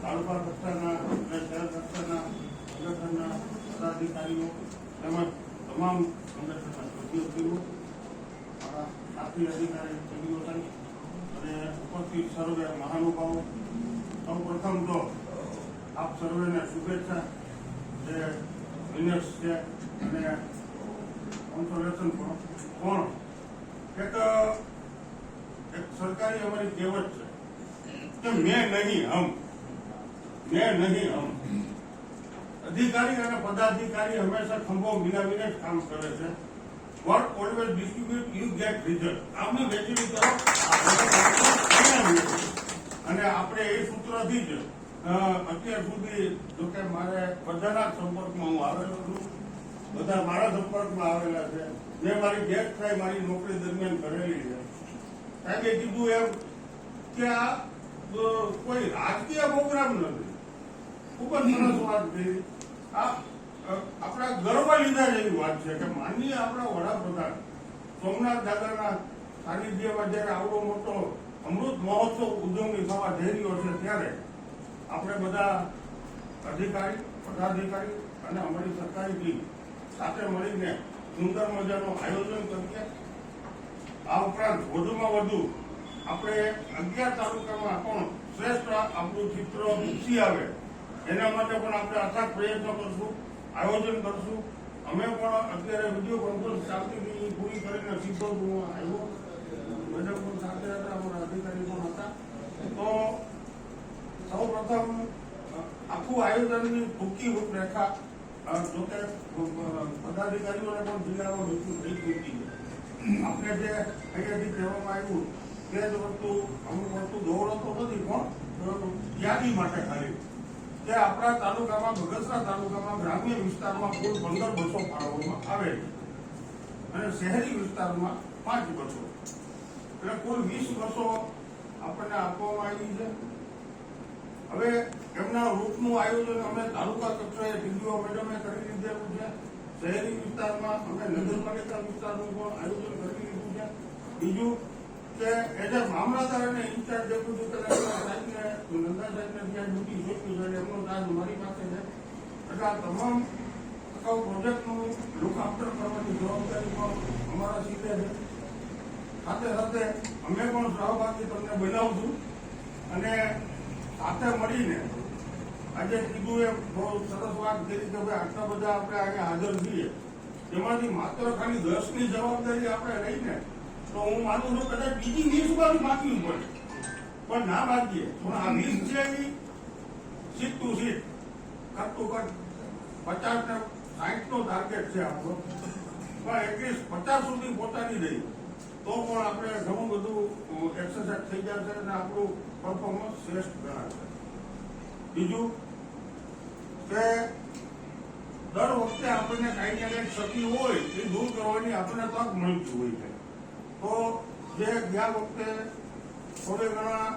તાલુકા કક્ષાના અને શહેર કક્ષાના સંગઠનના પદાધિકારીઓ તેમજ તમામ સંગઠનના સભ્યો, સાથી અધિકારી સભ્યો અને ઉપસ્થિત સર્વે મહાનુભાવો, સૌ પ્રથમ તો આપ સર્વેને શુભેચ્છા. જે વિનર્સ છે અને કોન્સોલેશન પણ એક સરકારી અમારી કહેવત છે કે મેં નહીં હમ. અધિકારી અને પદાધિકારી હંમેશા ખંભો મિલાવીને જ કામ કરે છે. Work always distribute, you get result. આમની વહેંચણી કરો અને આપણે એ સૂત્રથી જ અત્યાર સુધી, જોકે મારે બધાના સંપર્કમાં હું આવેલો છું, બધા મારા સંપર્કમાં આવેલા છે. મેં મારી ગેસ્ટ થાય મારી નોકરી દરમિયાન કરેલી છે. સાહેબે કીધું એમ કે આ કોઈ રાજકીય પ્રોગ્રામ નથી. ખૂબ જ સરસ વાત કરી. આ આપણા ગર્વ લીધા જેવી વાત છે કે માનનીય આપણા વડાપ્રધાન સોમનાથ દાદાના સાનિધ્યમાં જયારે આવડો મોટો અમૃત મહોત્સવ ઉજવણી થવા જઈ રહ્યો છે, ત્યારે આપણે બધા અધિકારી, પદાધિકારી અને અમારી સરકારી ટીમ સાથે મળીને સુંદર મજાનું આયોજન કરીએ. આ ઉપરાંત વધુમાં વધુ આપણે 11 તાલુકામાં પણ શ્રેષ્ઠ આપણું ચિત્ર ઉપસી આવે એના માટે પણ આપણે અથાગ પ્રયત્નો કરશું, આયોજન કરશું. અમે પણ અત્યારે વિડીયો કોન્ફરન્સ ચાલતી પૂરી કરીને સીધો આવ્યો. મેડમ પણ સાથે હતા, અમારા અધિકારી પણ હતા. તો સૌ પ્રથમ આખું આયોજનની ટૂંકી રૂપરેખા, જોકે પદાધિકારીઓને પણ જિલ્લામાં વસ્તુ થઈ ચૂકી છે. આપણે જે અહીંયાથી કહેવામાં આવ્યું તે જ વસ્તુ, અમુક વસ્તુ દોડતો નથી, પણ યાદી માટે ખાલી કે આપણા તાલુકામાં, બગસરા તાલુકામાં ગ્રામ્ય વિસ્તારમાં કુલ 15 બસો ફાળવવામાં આવે છે અને શહેરી વિસ્તારમાં 5 બસો, એટલે કુલ 20 બસો આપણને આપવામાં આવી છે. હવે એમના રૂટનું આયોજન અમે તાલુકા કક્ષાએ ડીડીઓ મેડમે કરી લીધેલું છે. શહેરી વિસ્તારમાં અમે નગરપાલિકા વિસ્તારનું પણ આયોજન કરી લીધું છે. બીજું કે એઝ એ મામલતદાર અને ઇન્ચાર્જ ડેપ્યુટી કલેક્ટર સાહેબને, નંદા સાહેબને ત્યાં ડ્યુટી સોંપી છે, એમનો ચાર્જ મારી પાસે છે. એટલે આ તમામ અગાઉ પ્રોજેક્ટનું લુક આફ્ટર કરવાની જવાબદારી પણ અમારા સીધે છે. સાથે સાથે અમે પણ સહભાગી તમને બનાવશું અને સાથે મળીને આજે કીધું એ બહુ સરસ વાત કરી કે ભાઈ આટલા બધા આપણે અહીંયા હાજર છીએ, એમાંથી માત્ર ખાલી 10ની જવાબદારી આપણે લઈને તો હું માનું છું કદાચ બીજી 20 બાજુ બાકી પડે, પણ ના બાકીએ. પણ આ 20 છે એ seat to seat, cut to cut 50 ને 60 નો ટાર્ગેટ છે આપણો, પણ એટલીસ્ટ 50 સુધી પહોંચાડી દઈએ તો પણ આપણે ઘણું બધું એક્સરસાઇઝ થઈ જશે અને આપણું પરફોર્મન્સ શ્રેષ્ઠ ગણાશે. બીજું કે દર વખતે આપણને કઈ ને કઈ ક્ષતિ હોય એ દૂર કરવાની આપણને તક મળતી હોય છે. તો જે ગયા વખતે થોડે ઘણા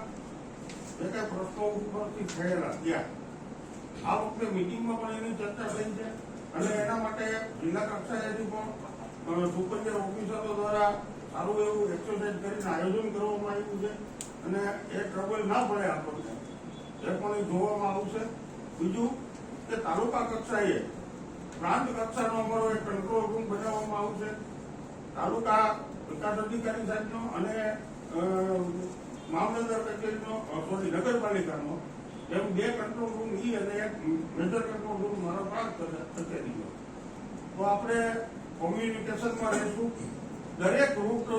જે કઈ પ્રશ્નો ઉપરથી થયેલા ત્યાં આ વખતે મિટિંગમાં પણ એની ચર્ચા થઈ છે અને એના માટે જિલ્લા કક્ષાએથી પણ સુપરિયર ઓફિસરો દ્વારા સારું એવું એક્સરસાઇઝ કરીને આયોજન કરવામાં આવ્યું છે અને એ ટ્રબલ ના પડે આપણને એ પણ એ જોવામાં આવશે. બીજું કે તાલુકા કક્ષાએ પ્રાંત કક્ષાનો અમારો એક કંટ્રોલ રૂમ બનાવવામાં આવશે. તાલુકા વિકાસ અધિકારી સાહેબનો અને મામલતદાર કચેરીનો, સોરી નગરપાલિકાનો, એમ 2 કંટ્રોલ રૂમ અને એક મેજર કંટ્રોલ રૂમ મારા પ્રાંત કચેરીનો. તો આપણે કોમ્યુનિકેશનમાં રહીશું. દરેક રૂટ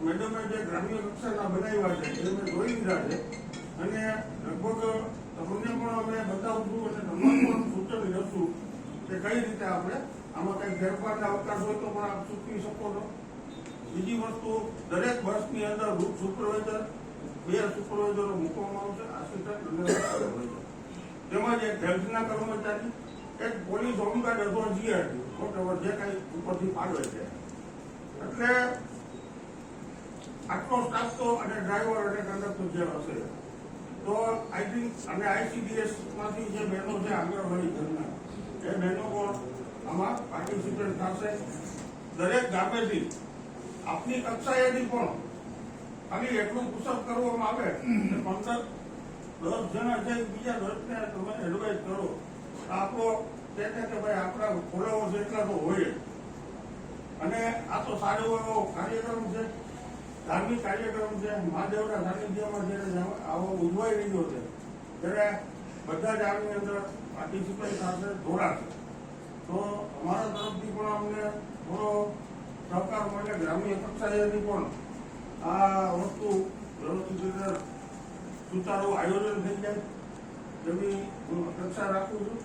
મેડમે જે ગ્રામ્ય કક્ષાના બનાવ્યા છે એ મેં જોઈ લીધા છે અને લગભગ તમને પણ અમે બતાવશું અને તમને પણ સૂચન લેશું કે કઈ રીતે આપણે આમાં કઈ ફેરફારના અવકાશ હોય તો પણ આપ સૂચવી શકો છો. બીજી વસ્તુ, દરેક બસની અંદર રૂટ સુપરવાઇઝર, 2 સુપરવાઇઝરો મૂકવામાં આવશે, આસિસ્ટન્ટ અને સુપરવાઇઝર, તેમજ એક હેલ્થના કર્મચારી, એક પોલીસ હોમગાર્ડ અથવા જીઆરડી, વોટેવર જે કઈ ઉપરથી ફાળવે છે. એટલે આટલો સ્ટાફ તો અને ડ્રાઈવર અને કંડક્ટર જે હશે તો આઈ થિંક, અને ICDS માંથી જે બહેનો છે આંગણવાડી ઘરના, એ બહેનો પણ આમાં પાર્ટિસિપેટ થશે. દરેક ગામેથી આપની કક્ષાએથી પણ ખાલી એટલું પુશઅપ કરવામાં આવે કે 10 જણા છે બીજા 10 ને તમે એડવાઇસ કરો. આપણો કે ભાઈ આપણા ફોલોવર્સ એટલા તો હોય જ. અને આ તો સારો એવો કાર્યક્રમ છે, ધાર્મિક કાર્યક્રમ છે. મહાદેવના સાનિધ્યમાં જ્યારે આવો ઉજવાઈ રહ્યો છે ત્યારે બધા જ આની અંદર પાર્ટિસિપેટ થશે, જોડાશે. તો અમારા તરફથી પણ અમને થોડો સહકાર મળે, ગ્રામ્ય કક્ષાએથી પણ આ વસ્તુ વ્યવસ્થિત રીતે સુચારું આયોજન થઈ જાય એવી હું અપેક્ષા રાખું છું.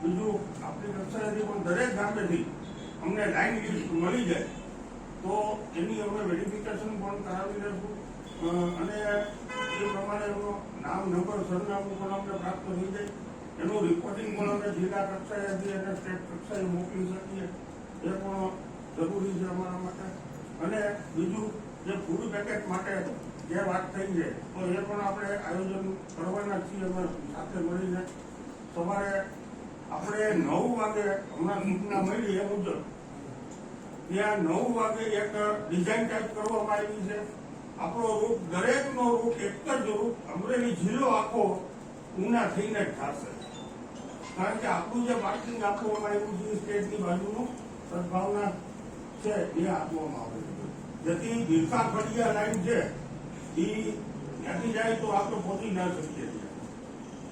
બીજું, આપણી કક્ષાએથી પણ દરેક ગામેથી અમને લાઈન લિસ્ટ મળી જાય તો એની અમે વેરિફિકેશન પણ કરાવી લઈશું અને એ પ્રમાણે એમનું નામ, નંબર, સરનામું પણ અમને પ્રાપ્ત થઈ જાય. એનું રિપોર્ટિંગ પણ અમે જિલ્લા કક્ષાએથી અને સ્ટેટ કક્ષાએ મોકલી શકીએ એ પણ જરૂરી છે અમારા માટે. અને બીજું, જે ફૂડ પેકેટ માટે જે વાત થઈ છે તો એ પણ આપણે આયોજન કરવાના છીએ અમે સાથે મળીને. સવારે આપણે 9 વાગે હમણાં સૂચના મળી એ મુજબ ત્યાં 9 વાગે એક ડિઝાઇન ટાઈપ કરવામાં આવી છે. આપણો રૂટ, દરેકનો રૂટ એક જ રૂટ અમરેલી જિલ્લો આખો ઉના થઈને જ થશે. કારણ કે આપણું જે પાર્કિંગ આપવામાં આવ્યું છે સ્ટેટની બાજુનું સદભાવના છે એ આપવામાં આવે છે. જેથી દિલકા ફળિયા લાઈન છે એ ત્યાંથી જાય તો આપણે પહોંચી ના શકીએ છીએ.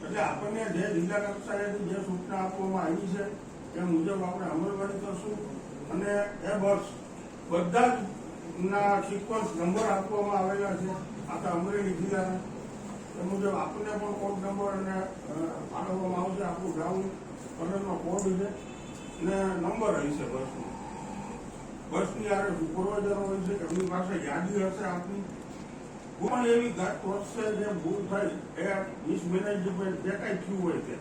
એટલે આપણને જે જિલ્લા કક્ષાએથી જે સૂચના આપવામાં આવી છે એ મુજબ આપણે અમલવારી કરશું. અને એ બસ બધા જ ના સિક્વન્સ નંબર આપવામાં આવેલા છે આખા અમરેલી જિલ્લાના. એ મુજબ આપણને પણ કોડ નંબર અને ફાળવવામાં આવશે. આપણું ગ્રાઉન્ડ કલરનો કોડ છે ને નંબર હશે બસનો. બસની આરે સુપરવાઇઝર હોય છે, એમની પાસે યાદી હશે આપની. પણ એવી ગત વર્ષે જે ભૂલ થઈ એ મિસમેનેજમેન્ટ જે કાંઈ થયું હોય છે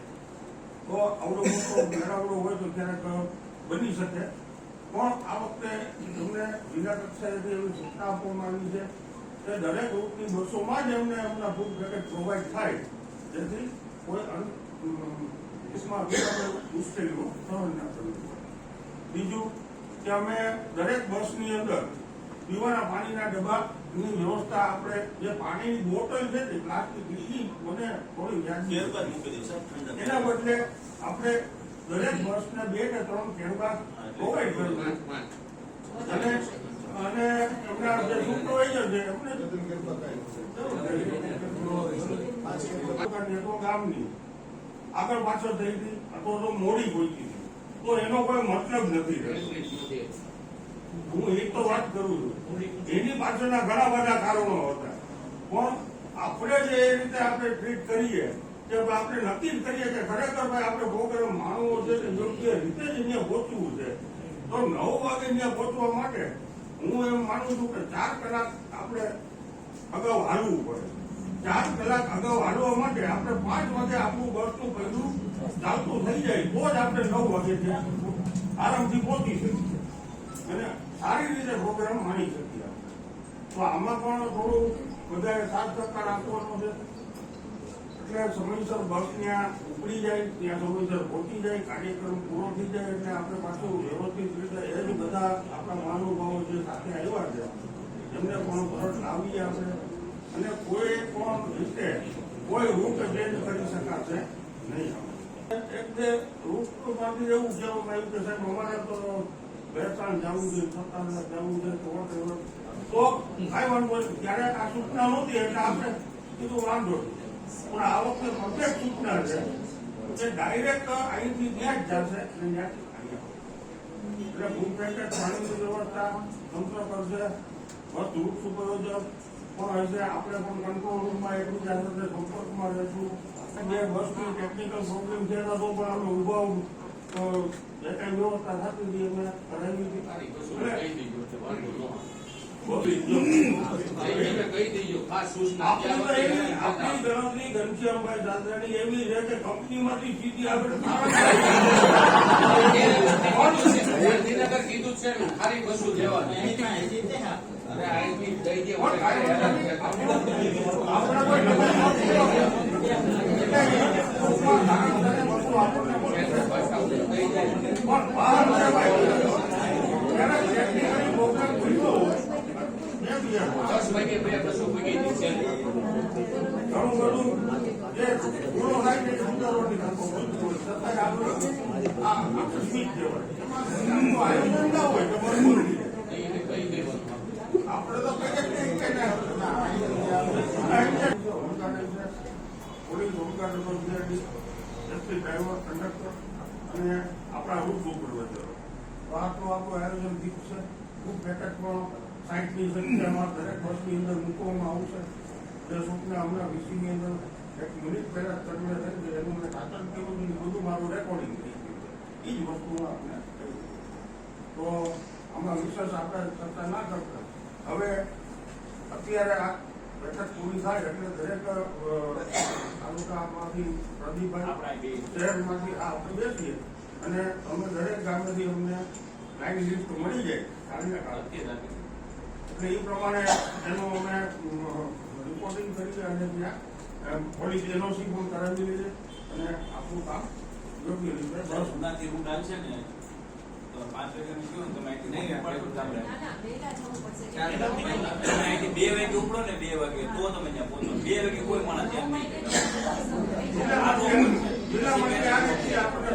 તો આવડો મોટો મેળાવડો હોય તો ક્યારેક બની શકે. પણ આ વખતે અમને જિલ્લા કક્ષાએથી એવી સૂચના આપવામાં આવી છે કે દરેક રૂટની બસોમાં જ એમને એમના ફૂડ પેકેટ પ્રોવાઈડ થાય જેથી કોઈ મુશ્કેલીઓ સહન ના કરવી પડે. બીજું કે અમે દરેક બસની અંદર પીવાના પાણીના ડબ્બાની વ્યવસ્થા, આપણે જે પાણીની બોટલ છે તે પ્લાસ્ટિકની મને થોડી યાદ એના બદલે આપણે દરેક બસને 2 કે 3 કેનવા પ્રોવાઈડ કરવું. અને એમના જે સુપરવાઇઝર છે એમને ગામની આગળ પાછળ થઈ હતી અથવા તો મોડી પહોંચી હતી તો એનો કોઈ મતલબ નથી રહેતો. હું એ તો વાત કરું છું, એની પાછળના ઘણા બધા કારણો હતા. પણ આપણે જે એ રીતે આપણે ટ્રીટ કરીએ કે આપણે નક્કી જ કરીએ કે ખરેખર ભાઈ આપણે પ્રોગ્રામ માણવો છે કે યોગ્ય રીતે જ અહીંયા પહોંચવું છે તો 9 વાગે અહીંયા પહોંચવા માટે હું એમ માનું છું કે 4 કલાક આપણે અગાઉ હાલવું પડે. 4 કલાક અગાઉ હાલવા માટે આપણે 5 વાગે આપણું બસનું પહેલું ચાલતું થઈ જાય તો જ આપણે 9 વાગે ત્યાં આરામથી પહોંચી શકીએ અને સારી રીતે પ્રોગ્રામ માણી શકીએ. તો આમાં પણ થોડું વધારે સાથ સહકાર આપવાનો છે. એટલે સમયસર બસ ત્યાં ઉપડી જાય, ત્યાં સમયસર પહોંચી જાય, કાર્યક્રમ પૂરો થઈ જાય એટલે આપણે પાછું વ્યવસ્થિત રીતે એ જ બધા આપણા મહાનુભાવો જે સાથે આવ્યા છે એમને પણ પરત લાવીએ આપણે. અને કોઈ પણ રીતે કોઈ રૂટ ચેન્જ કરી શકાશે નહીં. એક બે રૂટમાંથી એવું કહેવામાં આવ્યું કે સાહેબ અમારે તો બેસાણ જવું છે, સત્તાધાર જવું છે, તો કાંઈ વાંધો નહીં. ત્યારે આ સૂચના નહોતી એટલે આપણે કીધું વાંધો નહીં. પણ આ વખતે પરફેક્ટ સૂચના છે કે ડાયરેક્ટ અહીંથી ત્યાં જ જશે અને ત્યાંથી અહીંયા. એટલે ફૂડ પેકેટ, પાણીની વ્યવસ્થા તંત્ર કરશે, બસ રૂટ સુપરવાઇઝર પણ હશે. આપણે પણ કંટ્રોલ રૂમમાં એકબીજા સાથે સંપર્કમાં રહીશું. જે બસની ટેકનિકલ પ્રોબ્લેમ છે એના તો પણ અમે ઉભા જે કાંઈ વ્યવસ્થા થતી હતી અમે કરાવી હતી. આપણી ગણતરી ઘનશ્યામભાઈ દાદાની એવી છે કે કંપનીમાંથી સીધી આગળ કીધું છે ને ખાલી બસો લેવાની. વાગે બે બસો ભેગી છે. ઘણું બધું જે ગુનો થાય છે એ સુધારવાની તકો મળતી હોય. છતાંય આપણે આ આકસ્મિક કહેવાય. એમાં આયોજન ના હોય તો મને બોલી જાય. એને કહી દેવાનું. આપણે તો કહીએ જ નહીં કે ના, પોલીસ હોમગાર્ડ ડ્રાઈવર કંડક્ટર અને આપણા રૂટ સુપરવાઇઝરો તો આપણું આયોજન દીપ છે. ખૂબ બેઠક પણ 60ની સંખ્યામાં દરેક બસની અંદર મૂકવામાં આવશે. જે સૂચના હમણાં વીસીની અંદર 1 મિનિટ પહેલા તરમે થઈ ગઈ એનું મેં ખાતર કર્યું હતું. બધું મારું રેકોર્ડિંગ થઈ ગયું છે. એ જ વસ્તુમાં આપણે કહ્યું. તો આમાં વિશેષ આપણે ચર્ચા ના કરતા હવે અત્યારે આ બેઠક પૂરી થાય એટલે દરેક તાલુકામાંથી પ્રદીપભાઈ શહેરમાંથી આપણે બેસીએ અને અમે દરેક ગામેથી અમને લાઈન લિસ્ટ મળી જાય કાલના કાળ એટલે એ પ્રમાણે એનું અમે રિપોર્ટિંગ કરીએ અને ત્યાં પોલીસ એનઓસી પણ કરાવી લઈએ અને આપણું કામ યોગ્ય રીતે બસ ઉનાથી રૂટ આવશે ને તો 5 વાગ્યાનું કયો ને તમે અહીંથી નહીં આપણે ગામડે તમે અહીંથી 2 વાગે ઉપડો ને 2 વાગે તો તમે ત્યાં પહોંચો. 2 વાગે કોઈ માણસ ત્યાં નહીં. જિલ્લા માટે આ રીતે આપણે